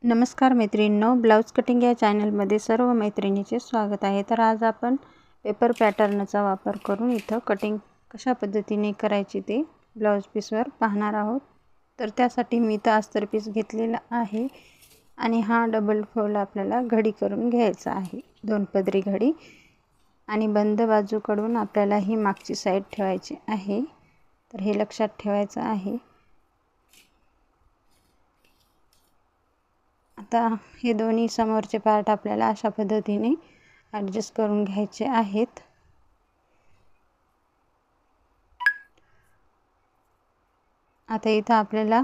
नमस्कार मैत्रिणींनो, blouse cutting या चॅनलमध्ये सर्व मैत्रिणींचे स्वागत आहे। तर आज आपण पेपर पॅटर्नचा वापर करून इथं कटिंग कशा पद्धतीने करायची ते ब्लाऊज पीसवर पाहणार आहोत। तर त्यासाठी मी इथं अस्तर पीस घेतलेला आहे आणि हा डबल फोल्ड आपल्याला घडी करून घ्यायचा आहे, 2 पदरी घडी। आणि बंद बाजूकडून आपल्याला ही मागची साईड ठेवायची आहे, तर हे लक्षात ठेवायचं आहे। आता हे दोन्ही समोरचे पार्ट आपल्याला अशा पद्धतीने ॲडजस्ट करून घ्यायचे आहेत। आता इथं आपल्याला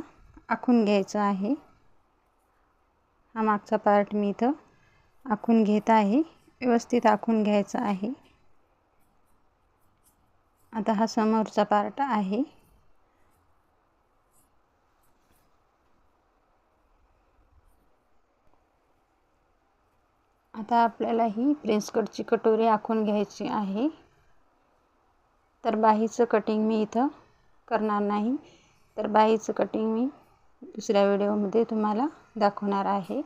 आखून घ्यायचं आहे। हा मागचा पार्ट मी इथं आखून घेत आहे, व्यवस्थित आखून घ्यायचा आहे। आता हा समोरचा पार्ट आहे। आता आपल्याला ही प्रिन्स कटची कटोरी आखून घ्यायची आहे। तर बाहीचं कटिंग मी इथं करणार नाही, तर बाहीचं कटिंग मी दुसऱ्या व्हिडिओमध्ये तुम्हाला दाखवणार आहे।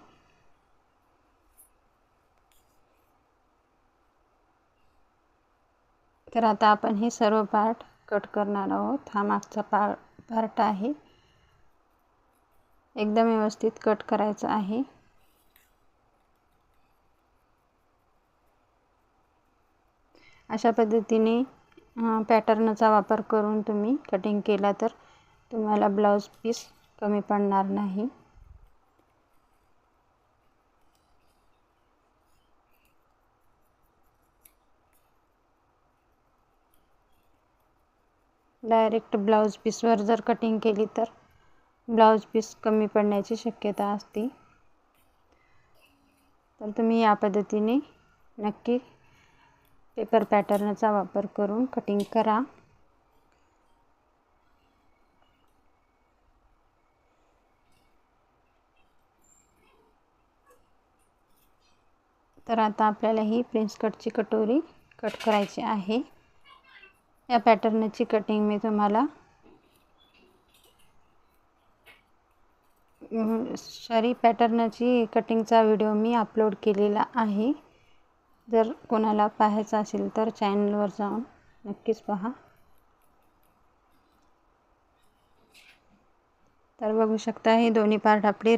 तर आता आपण हे सर्व पार्ट कट करणार आहोत। हा मागचा पार्ट आहे, एकदम व्यवस्थित कट करायचा आहे। अशा पद्धतीने पॅटर्नचा वापर करून तुम्ही कटिंग केला तर तुम्हाला ब्लाऊज पीस कमी पडणार नाही। डायरेक्ट ब्लाऊज पीसवर जर कटिंग केली तर ब्लाऊज पीस कमी पडण्याची शक्यता असते। तर तुम्ही या पद्धतीने नक्की पेपर पॅटर्नचा वापर करून कटिंग करा। तर आता आपल्याला ही प्रिन्स कटची कटोरी कट करायची आहे। या पॅटर्नची कटिंग मी तुम्हाला पॅटर्नची कटिंगचा व्हिडिओ मी अपलोड केलेला आहे। जर कोणाला पाहायचा असेल तर चॅनलवर जाऊन नक्कीच पहा। तर बघू शकता हे दोन्ही पार्ट आपले